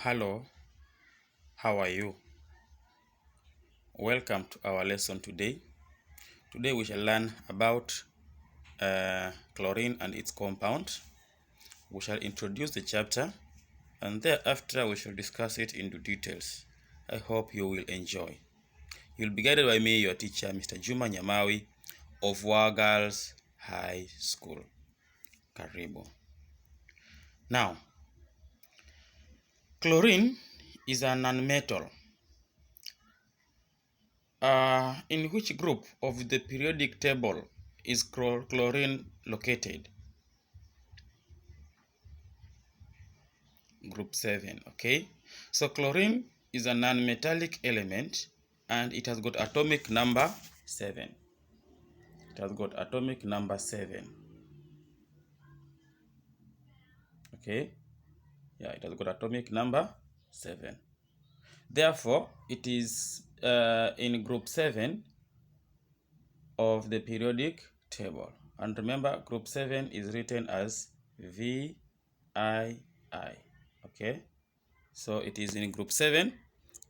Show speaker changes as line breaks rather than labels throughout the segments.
Hello, how are you? Welcome to our lesson today. Today we shall learn about chlorine and its compound. We shall introduce the chapter and thereafter we shall discuss it into details. I hope you will enjoy. You'll be guided by me, your teacher, Mr. Juma Nyamawi of War Girls High School. Karibu. Now, chlorine is a nonmetal. In which group of the periodic table is chlorine located? Group 7, okay? So chlorine is a nonmetallic element and it has got atomic number 7. It has got atomic number 7. Okay? Yeah, it has got atomic number 7. Therefore, it is in group 7 of the periodic table. And remember, group 7 is written as VII. Okay? So it is in group 7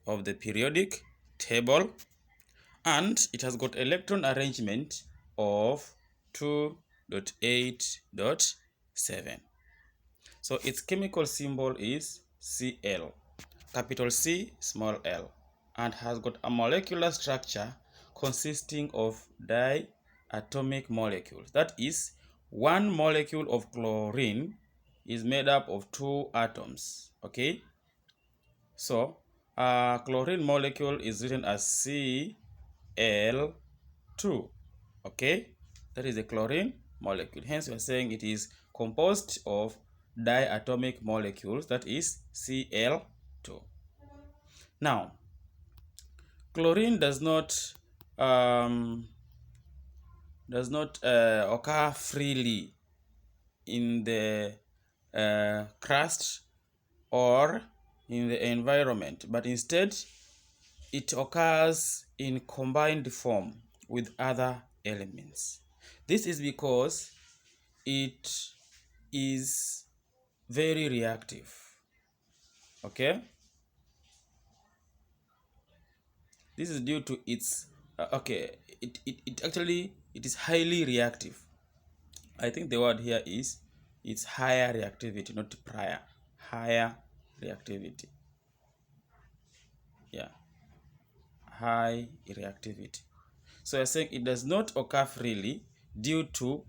of the periodic table and it has got electron arrangement of 2.8.7. So its chemical symbol is Cl, capital C, small l, and has got a molecular structure consisting of diatomic molecules. That is, one molecule of chlorine is made up of 2 atoms. Okay? So, chlorine molecule is written as Cl2. Okay, that is a chlorine molecule. Hence, we are saying it is composed of diatomic molecules, that is Cl2. Now, chlorine does not occur freely in the crust or in the environment, but instead it occurs in combined form with other elements. This is because it is very reactive. Okay? This is due to its it is highly reactive. I think the word here is it's higher reactivity, not prior. Higher reactivity. Yeah. High reactivity. So you're saying it does not occur freely due to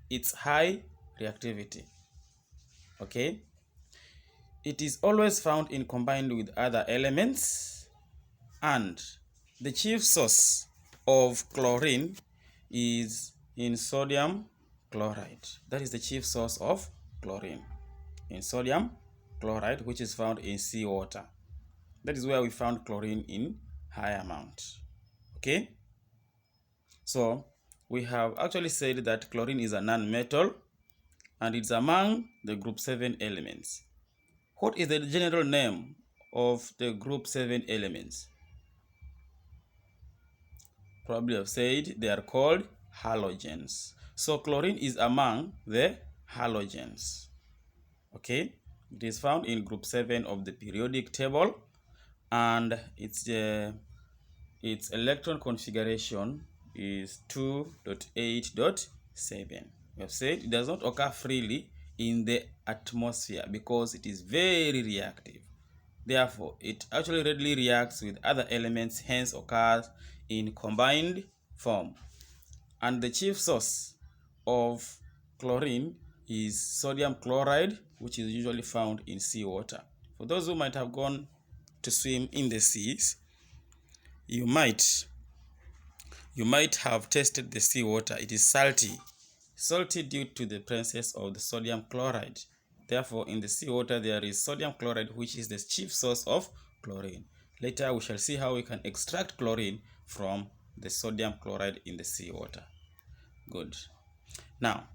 its high reactivity. Okay? It is always found in combined with other elements, and the chief source of chlorine is in sodium chloride. That is the chief source of chlorine, in sodium chloride, which is found in seawater. That is where we found chlorine in high amount. Okay? So, we have actually said that chlorine is a non-metal and it's among the group 7 elements. What is the general name of the group 7 elements? Probably have said they are called halogens. So chlorine is among the halogens. Okay? It is found in group 7 of the periodic table and its electron configuration is 2.8.7. We have said it does not occur freely in the atmosphere because it is very reactive. Therefore, it actually readily reacts with other elements, hence occurs in combined form. And the chief source of chlorine is sodium chloride, which is usually found in seawater. For those who might have gone to swim in the seas, you might have tasted the seawater. It is salty due to the presence of the sodium chloride. Therefore, in the seawater, there is sodium chloride, which is the chief source of chlorine. Later, we shall see how we can extract chlorine from the sodium chloride in the seawater. Good. Now,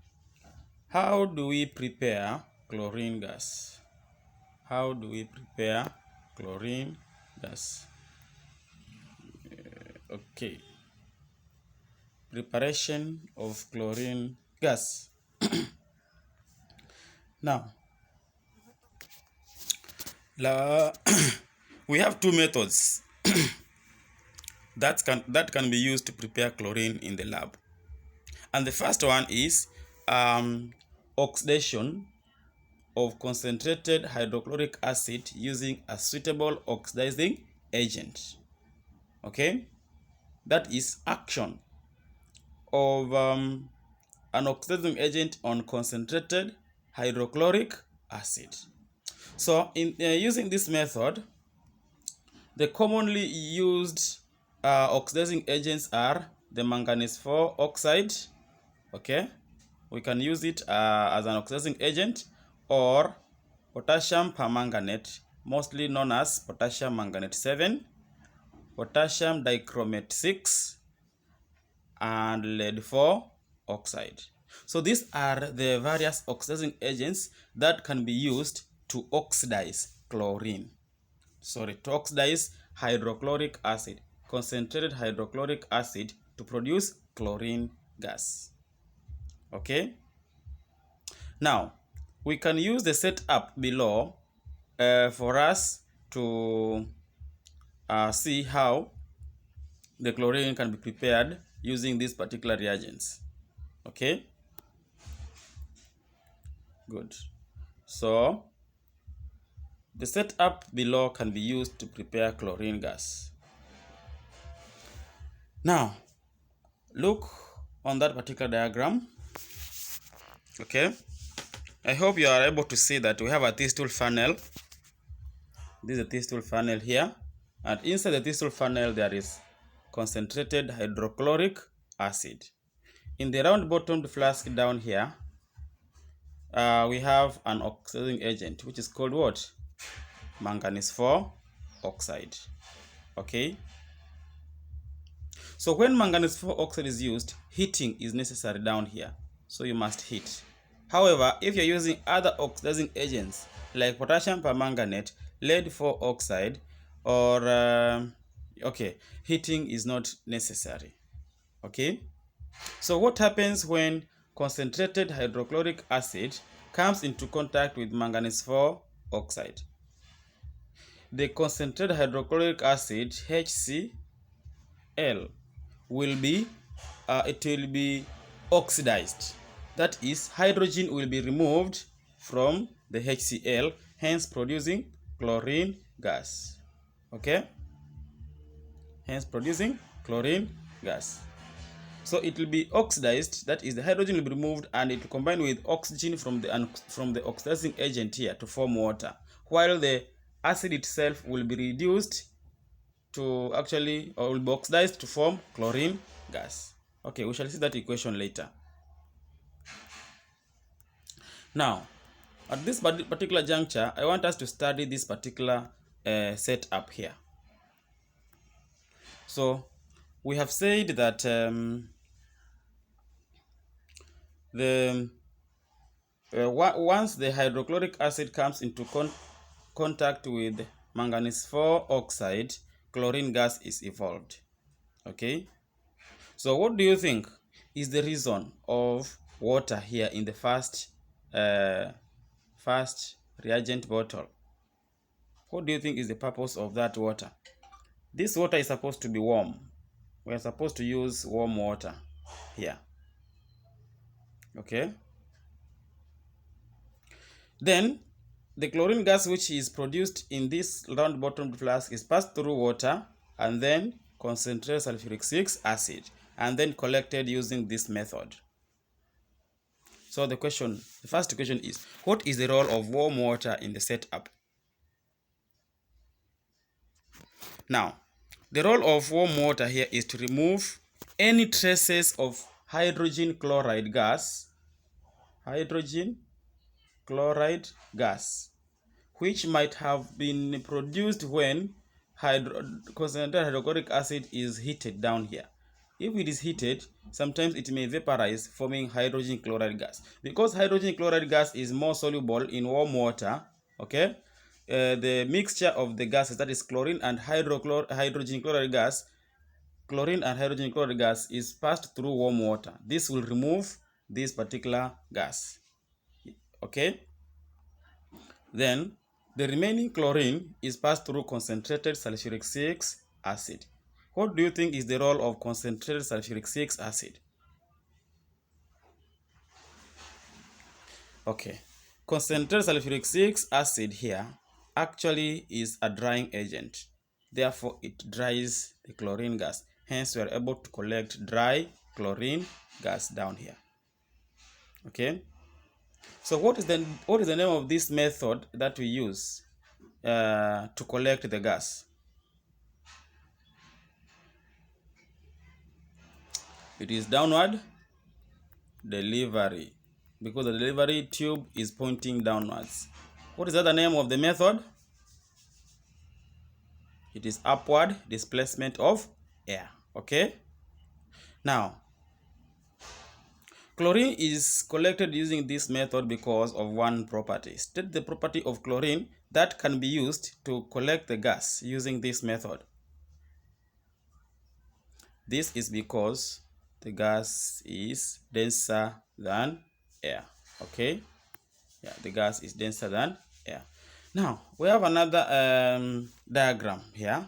how do we prepare chlorine gas? How do we prepare chlorine gas? Okay. Preparation of chlorine gas. Now, La we have two methods that can be used to prepare chlorine in the lab. And the first one is oxidation of concentrated hydrochloric acid using a suitable oxidizing agent. Okay, that is action of an oxidizing agent on concentrated hydrochloric acid. So in using this method, the commonly used oxidizing agents are the manganese 4 oxide. Okay, we can use it as an oxidizing agent, or potassium permanganate, mostly known as potassium manganate 7, potassium dichromate 6, and lead 4 oxide. So these are the various oxidizing agents that can be used to oxidize chlorine. To oxidize hydrochloric acid, concentrated hydrochloric acid, to produce chlorine gas. Okay. Now, we can use the setup below for us to see how the chlorine can be prepared using these particular reagents. Okay, good. So, the setup below can be used to prepare chlorine gas. Now, look on that particular diagram. Okay, I hope you are able to see that we have a thistle funnel. This is a thistle funnel here, and inside the thistle funnel there is concentrated hydrochloric acid. In the round bottomed flask down here, we have an oxidizing agent which is called what? Manganese 4 oxide. Okay, so when manganese 4 oxide is used, heating is necessary down here, so you must heat. However, if you're using other oxidizing agents like potassium permanganate, lead 4 oxide, or heating is not necessary. Okay, so what happens when concentrated hydrochloric acid comes into contact with manganese 4 oxide? The concentrated hydrochloric acid, HCl, will be oxidized. That is, hydrogen will be removed from the HCl, hence producing chlorine gas. Okay, hence producing chlorine gas. So it will be oxidized, that is, the hydrogen will be removed and it will combine with oxygen from the oxidizing agent here to form water, while the acid itself will be reduced to or will be oxidized to form chlorine gas. Okay, we shall see that equation later. Now, at this particular juncture, I want us to study this particular setup here. So, we have said that once the hydrochloric acid comes into contact with manganese 4 oxide, chlorine gas is evolved. Okay, so what do you think is the reason of water here in the first reagent bottle? What do you think is the purpose of that water? This water is supposed to be warm. We are supposed to use warm water here. Okay, then the chlorine gas which is produced in this round bottomed flask is passed through water and then concentrated sulfuric 6 acid and then collected using this method. So the first question is, what is the role of warm water in the setup? Now, the role of warm water here is to remove any traces of hydrogen chloride gas, which might have been produced when concentrated hydrochloric acid is heated down here. If it is heated, sometimes it may vaporize, forming hydrogen chloride gas. Because hydrogen chloride gas is more soluble in warm water, okay, the mixture of the gases, that is chlorine and hydrogen chloride gas, is passed through warm water. This will remove this particular gas. Okay, then The remaining chlorine is passed through concentrated sulfuric 6 acid. What do you think is the role of concentrated sulfuric 6 acid? Okay, concentrated sulfuric 6 acid here actually is a drying agent. Therefore, it dries the chlorine gas. Hence, we are able to collect dry chlorine gas down here. Okay. So, what is the name of this method that we use to collect the gas? It is downward delivery, because the delivery tube is pointing downwards. What is the other name of the method? It is upward displacement of air. Okay. Now, chlorine is collected using this method because of one property. State the property of chlorine that can be used to collect the gas using this method. This is because the gas is denser than air. Okay? Yeah, the gas is denser than air. Now, we have another diagram here.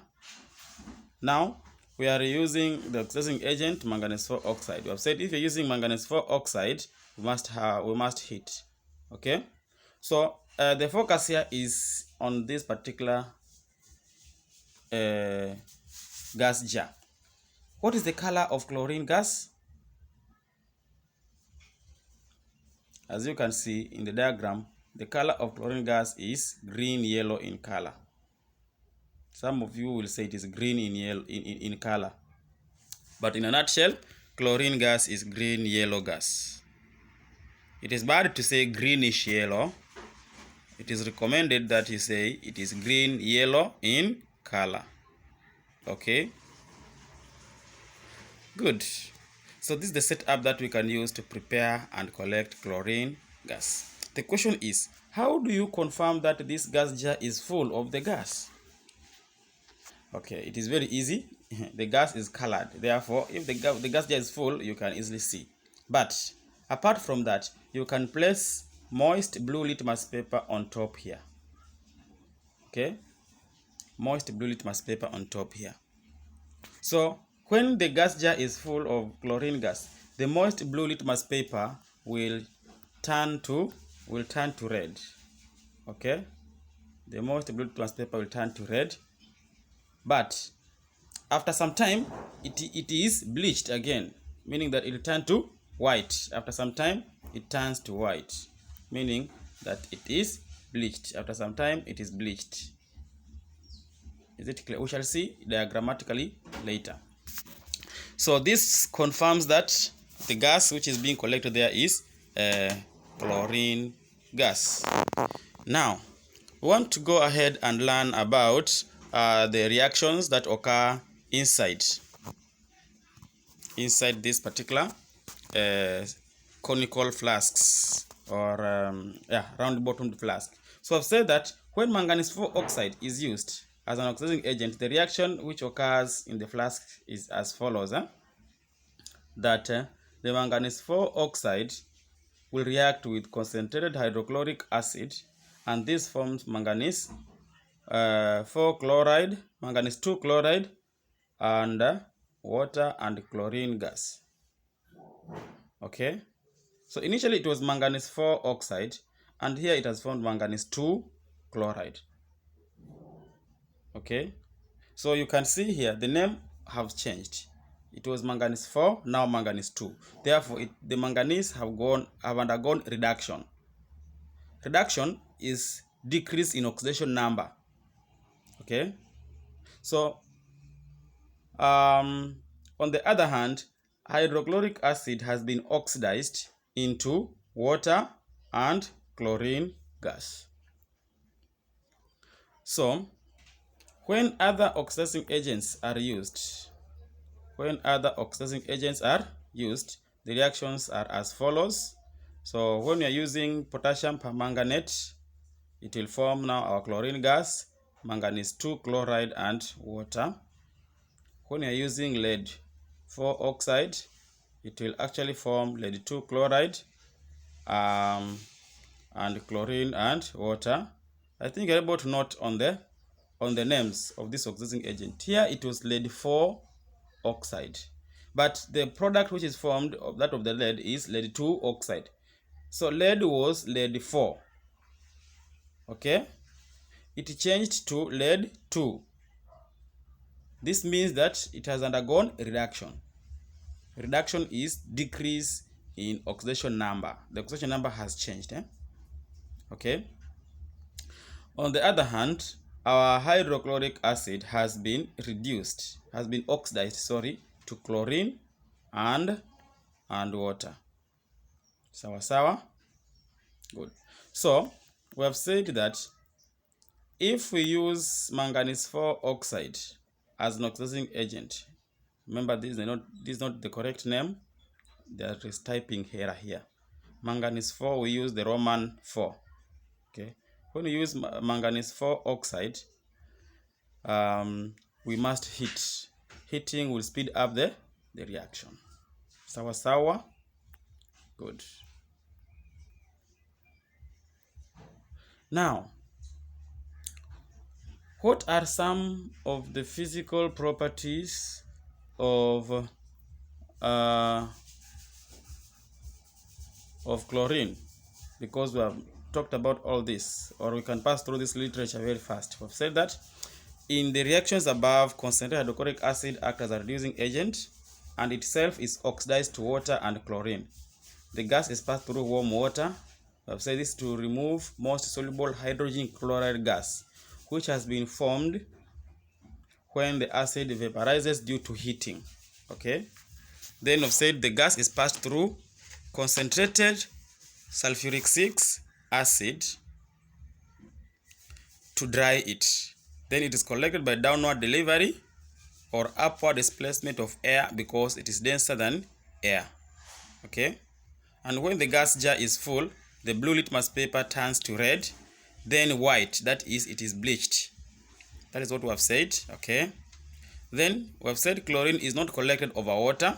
Now, we are using the oxidizing agent manganese 4 oxide. We have said if you're using manganese 4 oxide, we must heat. Okay? So, the focus here is on this particular gas jar. What is the color of chlorine gas? As you can see in the diagram, the color of chlorine gas is green-yellow in color. Some of you will say it is green in color. But in a nutshell, chlorine gas is green-yellow gas. It is bad to say greenish-yellow. It is recommended that you say it is green-yellow in color. Okay? Good. So this is the setup that we can use to prepare and collect chlorine gas. The question is, how do you confirm that this gas jar is full of the gas? Okay, it is very easy. The gas is colored. Therefore, if the gas jar is full, you can easily see. But apart from that, you can place moist blue litmus paper on top here. Okay? Moist blue litmus paper on top here. So, when the gas jar is full of chlorine gas, the moist blue litmus paper will turn to red. Okay? The moist blue litmus paper will turn to red. But after some time, it is bleached again, meaning that it will turn to white. After some time, it turns to white, meaning that it is bleached. After some time, it is bleached. Is it clear? We shall see diagrammatically later. So this confirms that the gas which is being collected there is chlorine gas. Now, we want to go ahead and learn about the reactions that occur inside this particular conical flasks or round bottomed flask. So I've said that when manganese 4 oxide is used as an oxidizing agent, the reaction which occurs in the flask is as follows. That the manganese 4 oxide will react with concentrated hydrochloric acid, and this forms manganese 4 chloride, manganese 2 chloride, and water and chlorine gas. Okay, so initially it was manganese 4 oxide, and here it has formed manganese 2 chloride. Okay, so you can see here the name have changed. It was manganese 4, now manganese 2. Therefore, the manganese have undergone reduction. Reduction is decrease in oxidation number. Okay, so on the other hand, hydrochloric acid has been oxidized into water and chlorine gas. So when other oxidizing agents are used, the reactions are as follows. So when we are using potassium permanganate, it will form now our chlorine gas, manganese 2 chloride and water. When we are using lead 4 oxide, it will actually form lead 2 chloride and chlorine and water. I think you're able to note on the names of this oxidizing agent. Here it was lead 4 oxide, but the product which is formed of that of the lead is lead 2 oxide. So lead was lead 4. Okay, it changed to lead 2. This means that it has undergone reduction. Reduction is decrease in oxidation number. The oxidation number has changed. Okay. On the other hand, our hydrochloric acid has been oxidized, to chlorine and water. Sawa. Good. So we have said that if we use manganese 4 oxide as an oxidizing agent, remember this is not the correct name. There is typing error here. Manganese 4, we use the Roman 4. Okay. When we use manganese 4 oxide, we must heat. Heating will speed up the reaction. Sawa. Good. Now, what are some of the physical properties of chlorine? Because we have talked about all this, or we can pass through this literature very fast. We've said that in the reactions above, concentrated hydrochloric acid acts as a reducing agent and itself is oxidized to water and chlorine. The gas is passed through warm water. I've said this to remove most soluble hydrogen chloride gas, which has been formed when the acid vaporizes due to heating. Okay. Then I've said the gas is passed through concentrated sulfuric 6 acid to dry it. Then it is collected by downward delivery or upward displacement of air because it is denser than air. Okay. And when the gas jar is full, the blue litmus paper turns to red, then white, that is, it is bleached. That is what we have said. Okay. Then we have said chlorine is not collected over water.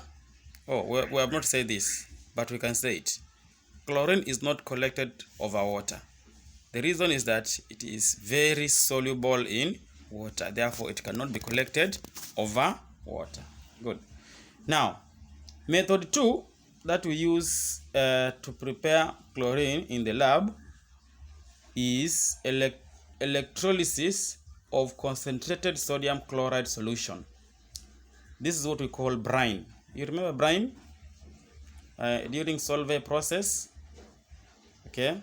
Oh, we have not said this, but we can say it. Chlorine is not collected over water. The reason is that it is very soluble in water. Therefore, it cannot be collected over water. Good. Now, method 2 that we use to prepare chlorine in the lab is electrolysis of concentrated sodium chloride solution. This is what we call brine. You remember brine during solvay process? Okay.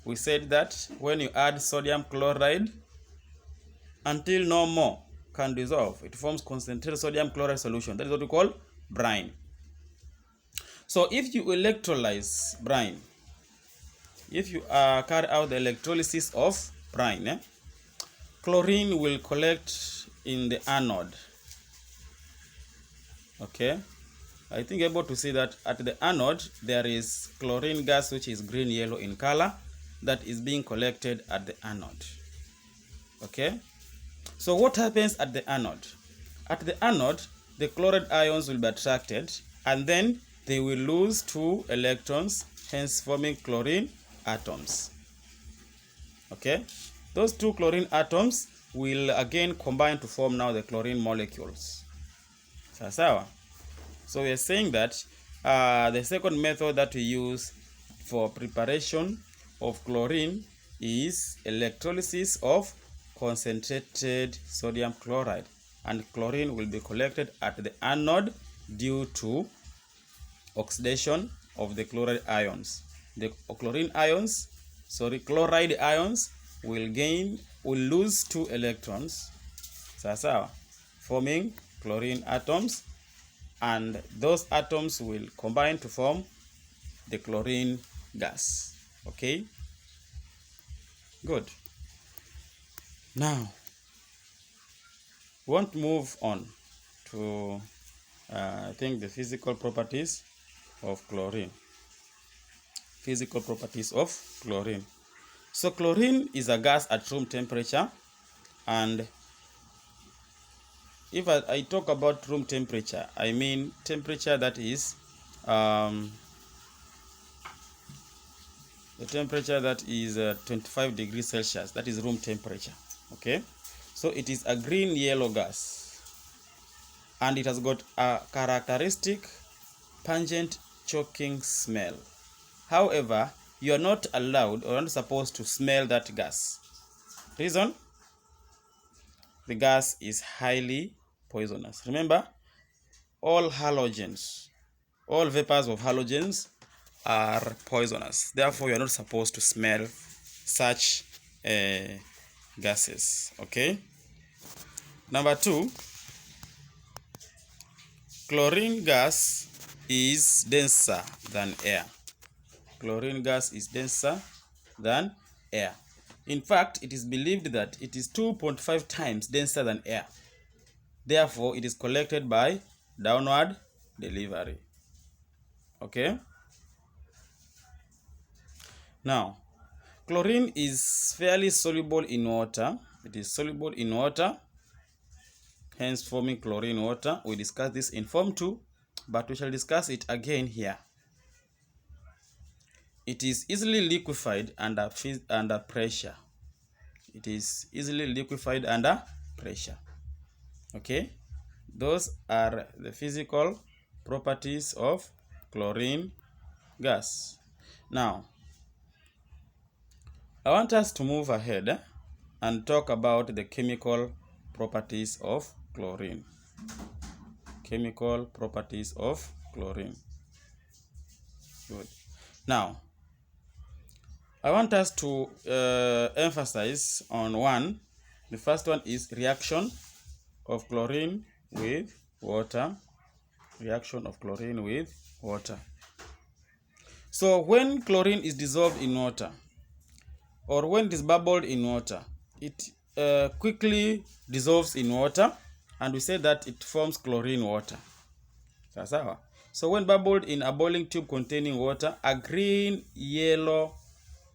We said that when you add sodium chloride until no more can dissolve, it forms concentrated sodium chloride solution. That is what we call brine. So if you electrolyze brine, if you carry out the electrolysis of brine, chlorine will collect in the anode. Okay, I think you're able to see that at the anode there is chlorine gas which is green yellow in color that is being collected at the anode. Okay, so what happens at the anode? At the anode, the chloride ions will be attracted and then they will lose 2 electrons, hence forming chlorine atoms. Okay, those 2 chlorine atoms will again combine to form now the chlorine molecules. So we are saying that the second method that we use for preparation of chlorine is electrolysis of concentrated sodium chloride, and chlorine will be collected at the anode due to oxidation of the chloride ions. The chloride ions will lose 2 electrons, forming chlorine atoms, and those atoms will combine to form the chlorine gas. Okay, good. Now we want to move on to I think the physical properties of chlorine. So chlorine is a gas at room temperature, and if I talk about room temperature, I mean temperature that is The temperature that is 25 degrees Celsius, that is room temperature. Okay, so it is a green yellow gas, and it has got a characteristic pungent choking smell. However, you are not allowed or not supposed to smell that gas. Reason? The gas is highly poisonous. Remember, all halogens, all vapors of halogens are poisonous. Therefore, you are not supposed to smell such gases. Okay. Number 2, chlorine gas is denser than air. Chlorine gas is denser than air. In fact, it is believed that it is 2.5 times denser than air. Therefore, it is collected by downward delivery. Okay? Now, chlorine is fairly soluble in water. It is soluble in water, hence forming chlorine water. We discussed this in Form 2, but we shall discuss it again here. It is easily liquefied under pressure. It is easily liquefied under pressure. Okay? Those are the physical properties of chlorine gas. Now, I want us to move ahead and talk about the chemical properties of chlorine. Chemical properties of chlorine. Good. Now, I want us to emphasize on one. The first one is reaction of chlorine with water. Reaction of chlorine with water. So when chlorine is dissolved in water, or when it is bubbled in water, it quickly dissolves in water, and we say that it forms chlorine water. So when bubbled in a boiling tube containing water, a green-yellow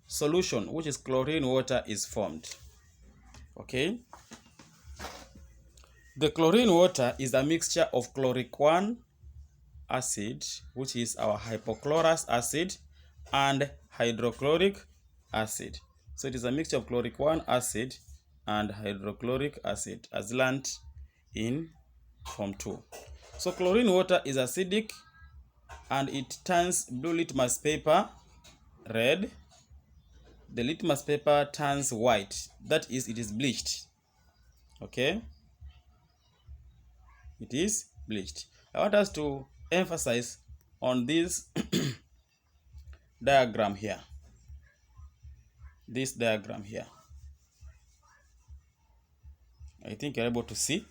solution, which is chlorine water, is formed. Okay? The chlorine water is a mixture of chloric 1 acid, which is our hypochlorous acid, and hydrochloric acid. So it is a mixture of chloric 1 acid and hydrochloric acid, as learnt in Form 2. So chlorine water is acidic, and it turns blue litmus paper red. The litmus paper turns white. That is, it is bleached. Okay? It is bleached. I want us to emphasize on this diagram here. This diagram here. I think you're able to see.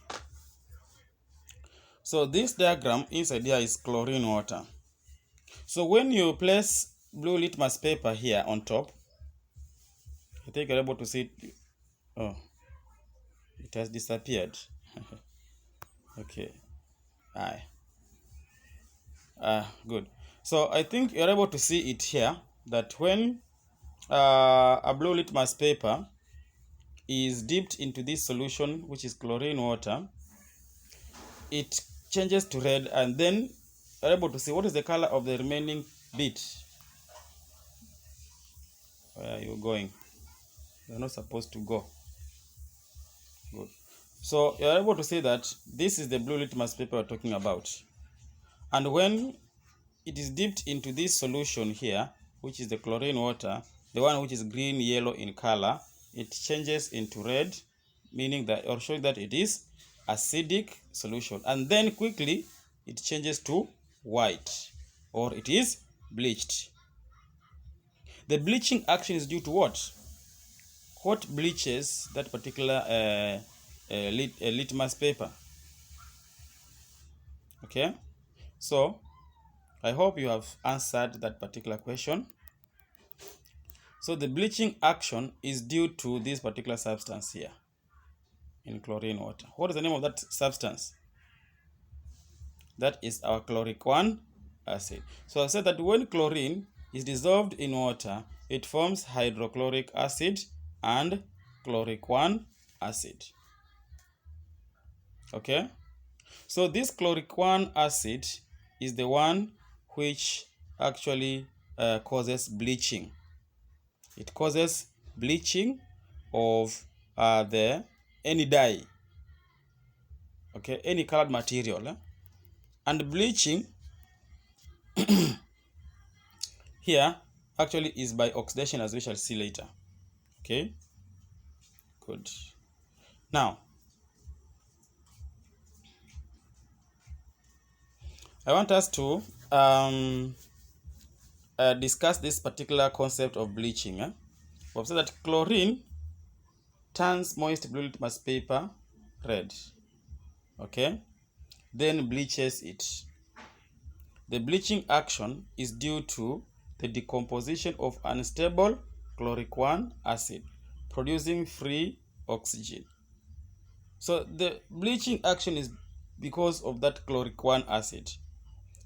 So this diagram inside here is chlorine water. So when you place blue litmus paper here on top, I think you're able to see it. Oh, it has disappeared. Okay. Good. So I think you're able to see it here, that when a blue litmus paper is dipped into this solution, which is chlorine water, it changes to red, and then you're able to see what is the color of the remaining bit. Where are you going? You're not supposed to go. Good. So you're able to see that this is the blue litmus paper we're talking about. And when it is dipped into this solution here, which is the chlorine water, the one which is green yellow in color, it changes into red, meaning that, or showing that it is acidic solution. And then quickly it changes to white, or it is bleached. The bleaching action is due to what? What bleaches that particular litmus paper? Okay, so I hope you have answered that particular question. So the bleaching action is due to this particular substance here in chlorine water. What is the name of that substance? That is our chloric 1 acid. So I said that when chlorine is dissolved in water, it forms hydrochloric acid and chloric 1 acid. Okay? So this chloric 1 acid is the one which actually causes bleaching. It causes bleaching of any dye, okay, any colored material. And bleaching here actually is by oxidation, as we shall see later. Okay, good. Now, I want us to discuss this particular concept of bleaching. We've said that chlorine turns moist blue litmus paper red, okay, then bleaches it. The bleaching action is due to the decomposition of unstable chloric 1 acid, producing free oxygen. So the bleaching action is because of that chloric 1 acid.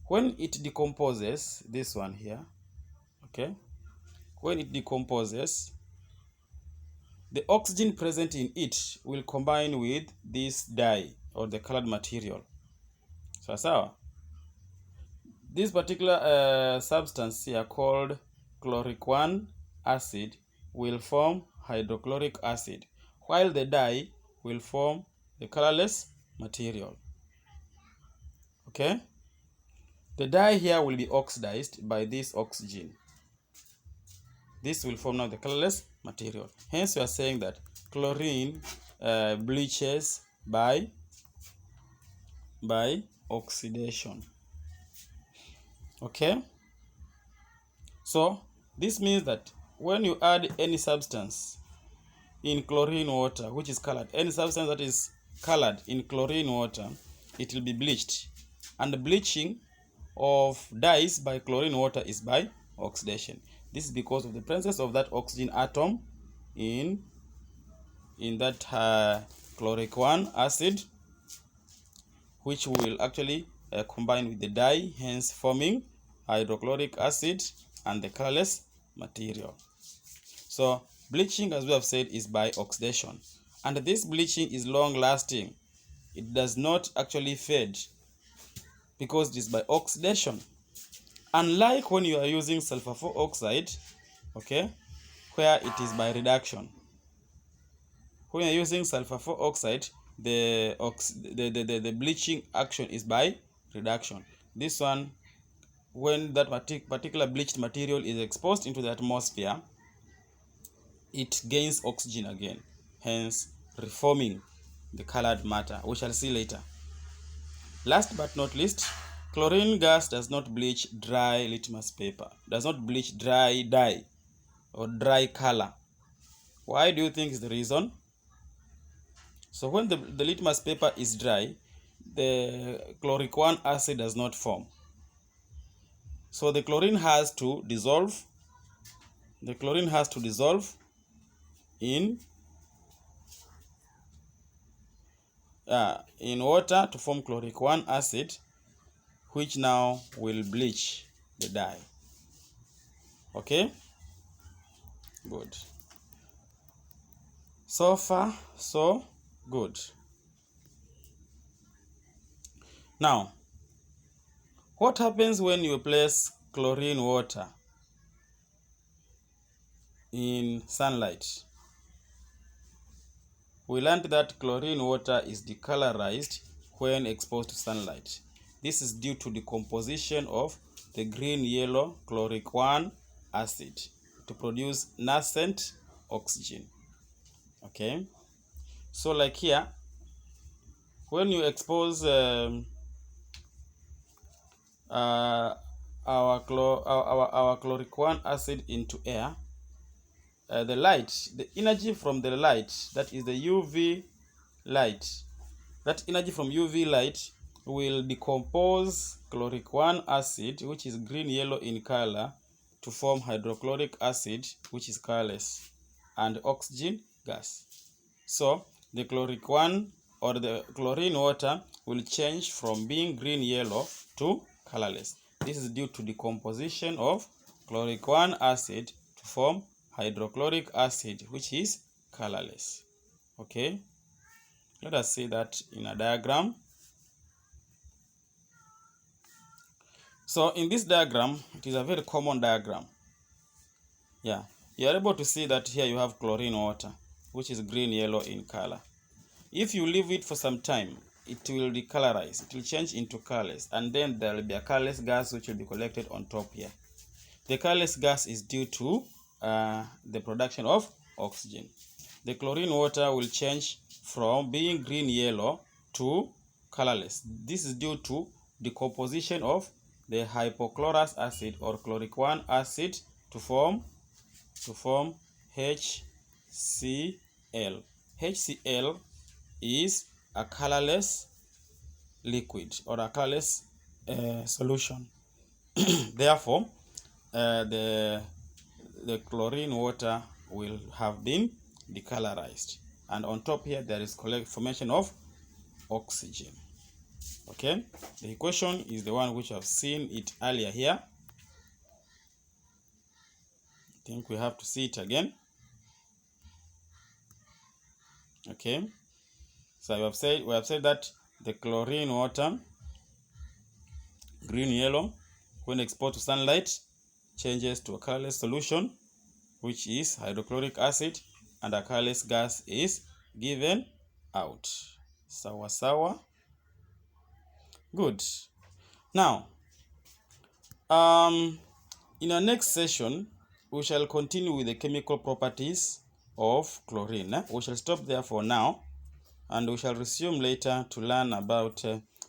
When it decomposes, this one here, okay, when it decomposes, the oxygen present in it will combine with this dye or the colored material. So this particular substance here called chloric 1 acid will form hydrochloric acid, while the dye will form the colorless material. Okay? The dye here will be oxidized by this oxygen. This will form now the colorless material. Hence, we are saying that chlorine bleaches by oxidation. Okay? So, this means that when you add any substance in chlorine water, which is colored, any substance that is colored in chlorine water, it will be bleached. And the bleaching of dyes by chlorine water is by oxidation. This is because of the presence of that oxygen atom in that chloric 1 acid, which will actually combine with the dye, hence forming hydrochloric acid and the colorless material. So bleaching, as we have said, is by oxidation, and this bleaching is long lasting. It does not actually fade because it is by oxidation, unlike when you are using sulfur 4 oxide, okay, where it is by reduction. When you are using sulfur 4 oxide, the bleaching action is by reduction. This one, when that particular bleached material is exposed into the atmosphere, it gains oxygen again, hence reforming the colored matter. We shall see later. Last but not least, chlorine gas does not bleach dry litmus paper, does not bleach dry dye or dry color. Why do you think is the reason? So when the litmus paper is dry, the chloric 1 acid does not form. So the chlorine has to dissolve. The chlorine has to dissolve in water to form chloric 1 acid, which now will bleach the dye. Okay? Good. So far, so good. Now, what happens when you place chlorine water in sunlight? We learned that chlorine water is decolorized when exposed to sunlight. This is due to decomposition of the green-yellow chloric 1 acid to produce nascent oxygen. Okay? So like here, when you expose our chloric 1 acid into air, the light, the energy from the light, that is the UV light, that energy from UV light will decompose chloric 1 acid, which is green-yellow in color, to form hydrochloric acid, which is colorless, and oxygen gas. So the chloric 1 or the chlorine water will change from being green-yellow to colorless. This is due to decomposition of chloric 1 acid to form hydrochloric acid, which is colorless. Okay, let us see that in a diagram. So in this diagram, it is a very common diagram. Yeah, You are able to see that here you have chlorine water, which is green-yellow in color. If you leave it for some time, it will decolorize. It will change into colors, and then there will be a colorless gas which will be collected on top here. The colorless gas is due to the production of oxygen. The chlorine water will change from being green-yellow to colorless. This is due to decomposition of the hypochlorous acid or chloric 1 acid to form HCl. HCl is a colorless liquid or a colorless solution. Therefore, the chlorine water will have been decolorized, and on top here there is formation of oxygen. Okay, the equation is the one which I've seen it earlier here. I think we have to see it again. Okay, so we have said that the chlorine water, green yellow, when exposed to sunlight changes to a colorless solution, which is hydrochloric acid, and a colorless gas is given out. Sawa sawa. Good. Now, in our next session, we shall continue with the chemical properties of chlorine. We shall stop there for now, and we shall resume later to learn about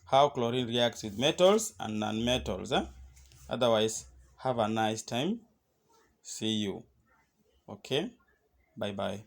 how chlorine reacts with metals and non-metals. Otherwise, have a nice time. See you. Okay, bye bye.